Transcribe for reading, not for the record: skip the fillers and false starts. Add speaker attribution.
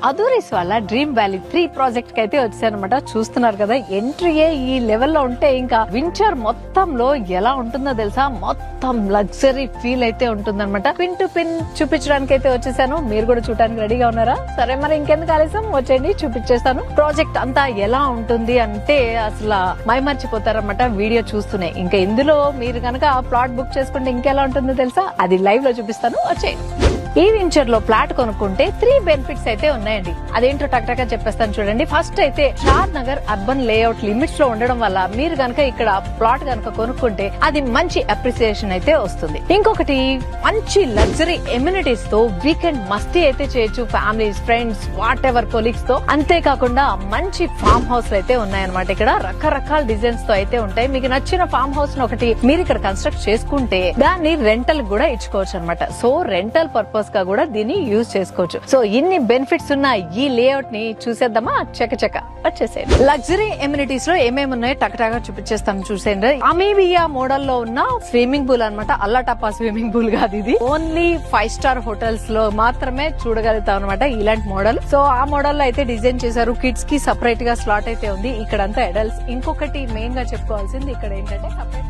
Speaker 1: అదూరీస్ వాళ్ళ dream valley 3 project కి అయితే వచ్చానమాట. చూస్తున్నారు కదా, ఎంట్రీయే ఈ లెవెల్లో ఉంటే ఇంకా వింటర్ మొత్తంలో ఎలా ఉంటుందో తెలుసా, మొత్తం లగ్జరీ ఫీల్ అయితే ఉంటుందన్నమాట. పిన్ టు పిన్ చూపించడానికి అయితే వచ్చేసాను. మీరు కూడా చూడడానికి రెడీగా ఉన్నారా? సరే మరి ఇంకెందుకు ఆలస్యం, వచ్చేయండి చూపించేస్తాను. ప్రాజెక్ట్ అంతా ఎలా ఉంటుంది అంటే అసలు మైమర్చిపోతారన్నమాట వీడియో చూస్తూనే. ఇంకా ఇందులో మీరు కనుక ప్లాట్ బుక్ చేసుకుంటే ఇంకెలా ఉంటుందో తెలుసా, అది లైవ్ లో చూపిస్తాను, వచ్చేయండి. ఈ వెంచర్ లో ప్లాట్ కొనుక్కుంటే 3 బెనిఫిట్స్ అయితే ఉన్నాయండి. అదేంటో టక్టగా చెప్పేస్తాను చూడండి. ఫస్ట్ అయితే షాద్ నగర్ అర్బన్ లేఅవుట్ లిమిట్స్ లో ఉండడం వల్ల మీరు గనక ఇక్కడ ప్లాట్ గనక కొనుక్కుంటే అది మంచి అప్రిసియేషన్ అయితే వస్తుంది. ఇంకొకటి మంచి లగ్జరీ ఎమ్యూనిటీస్ తో వీకెండ్ మస్తీ అయితే చేయొచ్చు, families, friends, what ever colleagues తో. అంతేకాకుండా మంచి ఫామ్ హౌస్ అయితే ఉన్నాయన్నమాట. ఇక్కడ రకరకాల డిజైన్స్ తో అయితే ఉంటాయి. మీకు నచ్చిన ఫామ్ హౌస్ ఒకటి మీరు ఇక్కడ కన్స్ట్రక్ట్ చేసుకుంటే దాన్ని రెంటల్ కూడా ఇచ్చుకోవచ్చు అనమాట. సో రెంటల్ పర్పస్ గా కూడా దీన్ని యూజ్ చేసుకోవచ్చు. సో ఇన్ని బెనిఫిట్స్ ఉన్న ఈ లేఅవుట్ ని చూసేద్దామా? చక వచ్చేసేయండి. లగ్జరీ ఎమ్యూనిటీస్ లో ఏమేమి ఉన్నాయో టకటాగా చూపించేస్తాను, చూసేయండి. అమీబియా మోడల్ లో ఉన్న స్విమ్మింగ్ పూల్ అనమాట. అల్లటప్పా స్విమ్మింగ్ పూల్ కాదు ఇది, ఓన్లీ 5 స్టార్ హోటల్స్ లో మాత్రమే చూడగలుగుతాం అనమాట ఇలాంటి మోడల్. సో ఆ మోడల్ లో అయితే డిజైన్ చేశారు. కిడ్స్ కి సపరేట్ గా స్లాట్ అయితే ఉంది. ఇక్కడంతా అడల్ట్స్. ఇంకొకటి మెయిన్ గా చెప్పుకోవాల్సింది ఇక్కడ ఏంటంటే సపరేట్